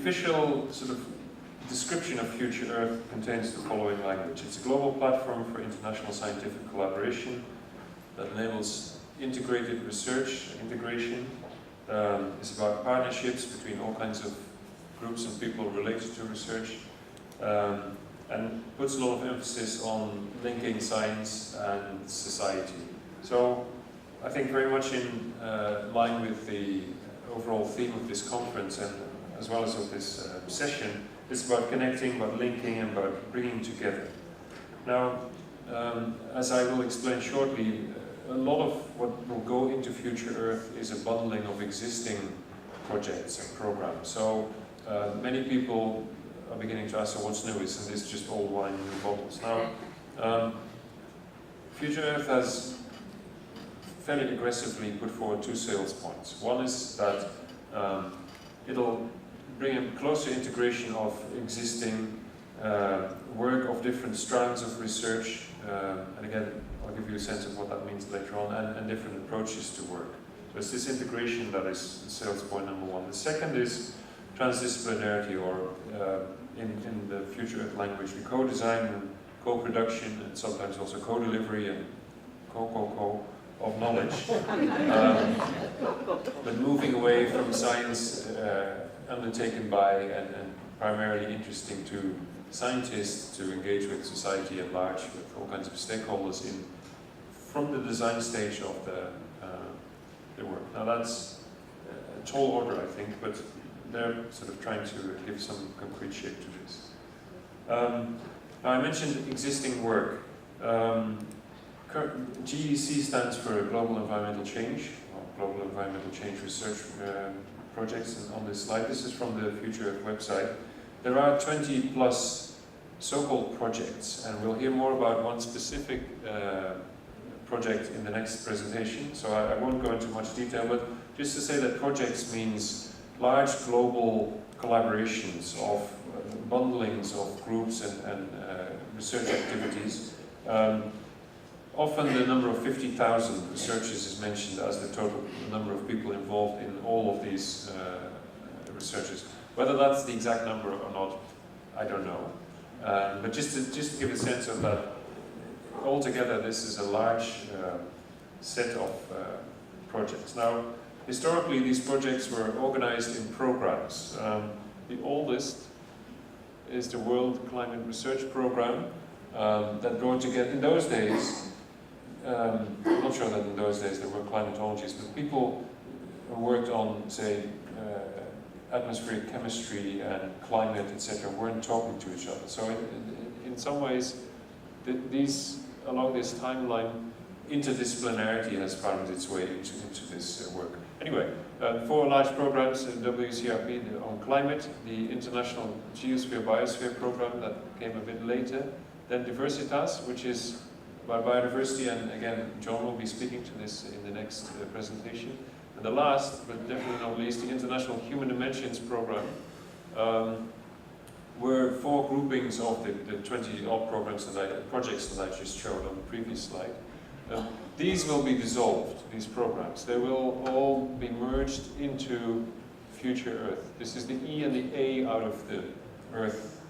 official sort of description of Future Earth contains the following language. It's a global platform for international scientific collaboration that enables integrated research integration. It's about partnerships between all kinds of groups and people related to research, and puts a lot of emphasis on linking science and society. So I think very much in line with the overall theme of this conference, and as well as of this session, it's about connecting, about linking, and about bringing together. Now, as I will explain shortly, a lot of what will go into Future Earth is a bundling of existing projects and programs. So many people are beginning to ask, so what's new? Isn't this just old wine in new bottles? Now, Future Earth has fairly aggressively put forward two sales points. One is that it'll bring a closer integration of existing work of different strands of research, and again, I'll give you a sense of what that means later on, and different approaches to work. So it's this integration that is sales point number one. The second is transdisciplinarity, or in the Future Earth language, the co-design and co-production, and sometimes also co-delivery and co of knowledge. But moving away from science undertaken by and primarily interesting to scientists to engage with society at large, with all kinds of stakeholders from the design stage of the work. Now that's a tall order, I think, but they're sort of trying to give some concrete shape to this. Now I mentioned existing work. GEC stands for Global Environmental Change, or Global Environmental Change Research Projects. And on this slide, this is from the Future Earth website. There are 20 plus so-called projects, and we'll hear more about one specific project in the next presentation, so I won't go into much detail, but just to say that projects means large global collaborations of bundlings of groups and research activities. Often the number of 50,000 researchers is mentioned as the total number of people involved in all of these researches. Whether that's the exact number or not, I don't know. But just to give a sense of that, altogether this is a large set of projects. Now, historically these projects were organized in programs. The oldest is the World Climate Research Program that brought together, in those days, I'm not sure that in those days there were climatologists, but people who worked on, say, atmospheric chemistry and climate, etc., weren't talking to each other. So in some ways, along this timeline, interdisciplinarity has found its way into this work. Anyway, 4 large programs in WCRP on climate, the International Geosphere Biosphere Program that came a bit later, then Diversitas, which is about biodiversity, and again, John will be speaking to this in the next presentation. And the last, but definitely not least, the International Human Dimensions Program, were 4 groupings of the 20 odd projects that I just showed on the previous slide. These will be dissolved, these programs. They will all be merged into Future Earth. This is the E and the A out of the Earth,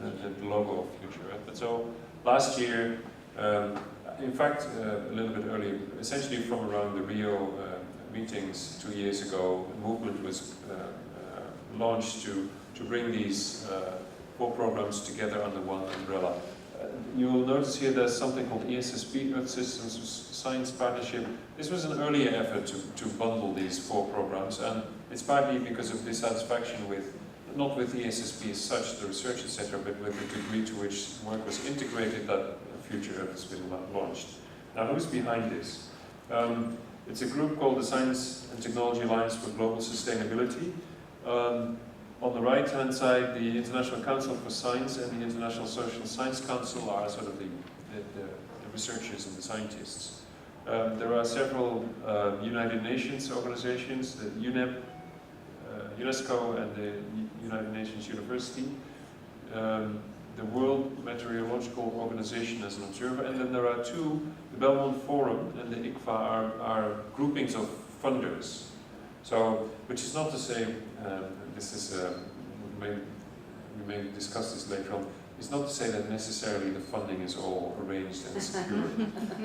the logo of Future Earth. But so last year, in fact, a little bit earlier, essentially from around the Rio meetings 2 years ago, a movement was launched to bring these 4 programs together under one umbrella. You will notice here there's something called ESSP, Earth Systems Science Partnership. This was an earlier effort to bundle these 4 programs, and it's partly because of dissatisfaction with, not with ESSP as such, the research, etc., but with the degree to which work was integrated that Future Earth has been launched. Now, who's behind this? It's a group called the Science and Technology Alliance for Global Sustainability. On the right-hand side, the International Council for Science and the International Social Science Council are sort of the researchers and the scientists. There are several United Nations organizations, the UNEP, UNESCO and the United Nations University, the World Meteorological Organization as an observer, and then there are 2, the Belmont Forum and the ICFA are groupings of funders. So, which is not to say, this is we may discuss this later on, is not to say that necessarily the funding is all arranged and secure,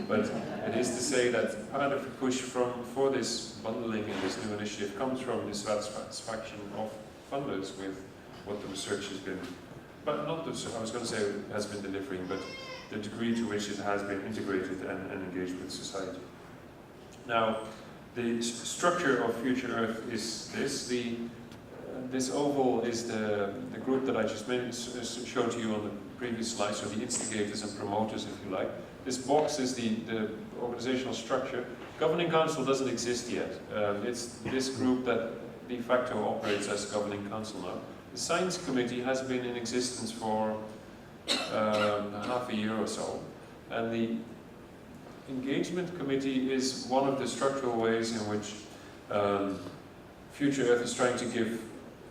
but it is to say that part of the push for this bundling and this new initiative comes from the satisfaction of funders with what the research has been, but not the, I was going to say it has been delivering, but the degree to which it has been integrated and engaged with society. Now, the structure of Future Earth is this. This oval is the group that I just showed to you on the previous slide, so the instigators and promoters, if you like. This box is the organizational structure. Governing Council doesn't exist yet. It's this group that de facto operates as Governing Council now. The Science Committee has been in existence for half a year or so, and the Engagement Committee is one of the structural ways in which Future Earth is trying to give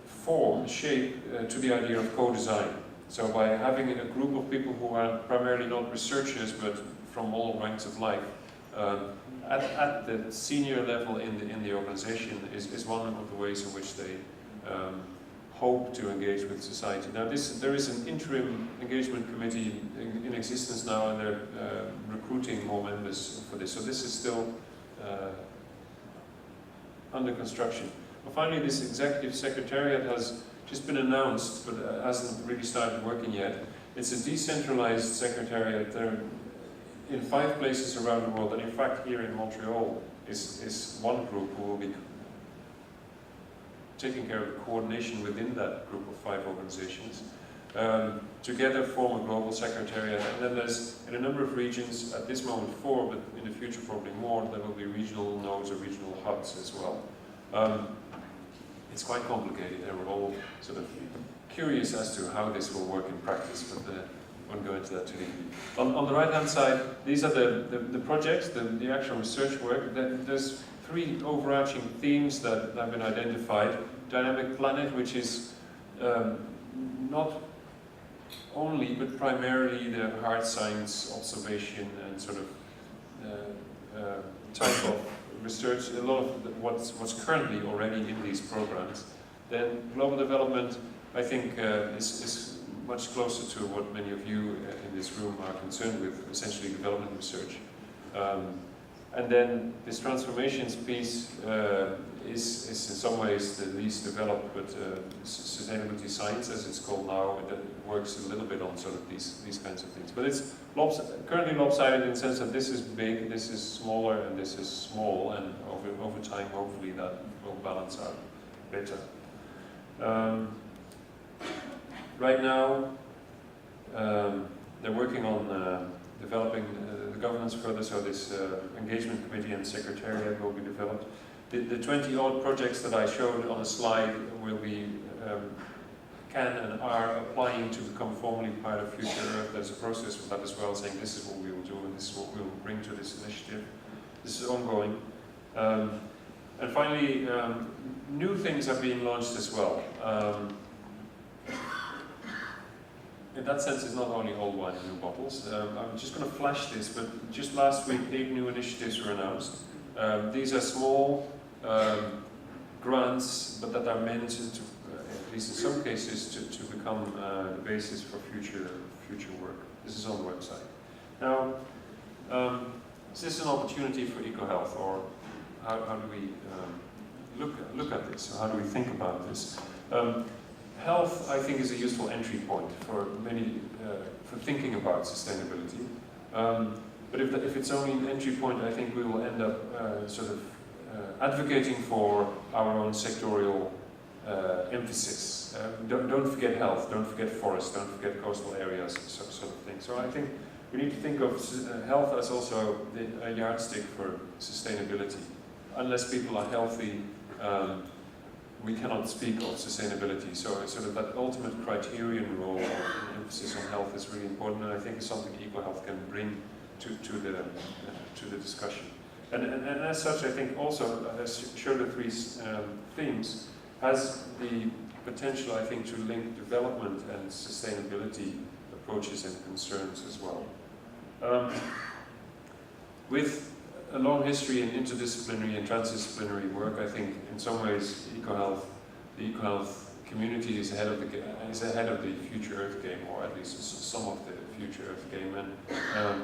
form, shape to the idea of co-design. So by having a group of people who are primarily not researchers but from all ranks of life at the senior level in the organization is one of the ways in which they hope to engage with society. Now there is an interim engagement committee in existence now, and they're recruiting more members for this. So this is still under construction. Well, finally, this executive secretariat has just been announced, but hasn't really started working yet. It's a decentralized secretariat. They're in 5 places around the world, and in fact here in Montreal is one group who will be taking care of the coordination within that group of 5 organizations. Together form a global secretariat, and then there's, in a number of regions, at this moment 4, but in the future probably more, there will be regional nodes or regional hubs as well. It's quite complicated, and we're all sort of curious as to how this will work in practice, but I won't go into that today. On the right-hand side, these are the projects, the actual research work. There's 3 overarching themes that have been identified. Dynamic Planet, which is not only, but primarily the hard science observation and sort of type of research, a lot of what's currently already in these programs. Then global development, I think, is much closer to what many of you in this room are concerned with, essentially development research. And then this transformations piece is in some ways the least developed, but sustainability science, as it's called now, it works a little bit on sort of these kinds of things. But it's currently lopsided in the sense that this is big, this is smaller, and this is small, and over time, hopefully, that will balance out better. Right now, they're working on developing the governance further, so this engagement committee and secretariat will be developed. The 20-odd projects that I showed on a slide will be, can and are applying to become formally part of Future Earth. There's a process for that as well, saying this is what we will do and this is what we will bring to this initiative. This is ongoing. And finally, new things are being launched as well. In that sense, it's not only old wine in new bottles. I'm just going to flash this, but just last week, 8 new initiatives were announced. These are small grants, but that are meant to, at least in some cases, to become the basis for future work. This is on the website. Now, is this an opportunity for eco-health, or how do we look at this? How do we think about this? Health, I think, is a useful entry point for many, for thinking about sustainability. But if it's only an entry point, I think we will end up sort of advocating for our own sectorial emphasis. Don't forget health, don't forget forests, don't forget coastal areas, sort of thing. So I think we need to think of health as also a yardstick for sustainability. Unless people are healthy, we cannot speak of sustainability. So sort of that ultimate criterion role of emphasis on health is really important, and I think it's something eco-health can bring to the discussion. And as such, I think also, as showed the 3 themes, has the potential, I think, to link development and sustainability approaches and concerns as well. With a long history in interdisciplinary and transdisciplinary work, I think in some ways the eco-health community is ahead of the Future Earth game, or at least some of the Future Earth game, and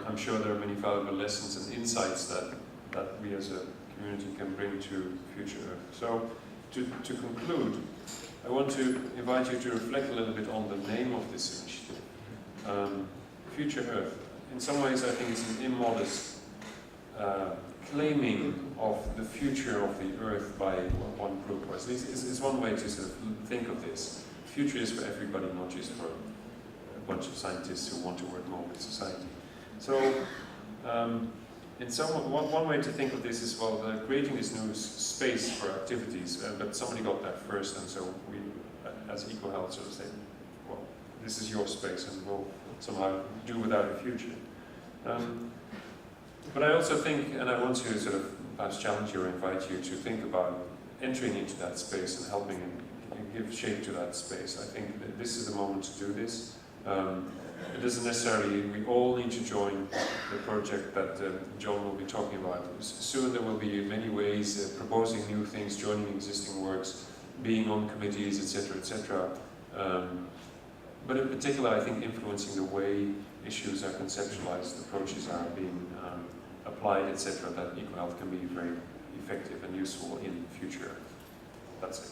I'm sure there are many valuable lessons and insights that we as a community can bring to Future Earth. So, to conclude, I want to invite you to reflect a little bit on the name of this initiative, Future Earth. In some ways, I think it's an immodest claiming of the future of the Earth by one group. Or at least it's one way to sort of think of this. Future is for everybody, not just for a bunch of scientists who want to work more with society. So, one way to think of this is, well, creating this new space for activities, but somebody got that first, and so we, as EcoHealth, sort of say, well, this is your space, and we'll somehow do without a future. But I also think, and I want to sort of perhaps challenge you or invite you to think about entering into that space and helping and give shape to that space. I think that this is the moment to do this. It doesn't necessarily, we all need to join the project that John will be talking about. Soon there will be many ways, proposing new things, joining existing works, being on committees, etc., etc. But in particular, I think influencing the way issues are conceptualized, approaches are being applied, etc., that EcoHealth can be very effective and useful in the future. That's it.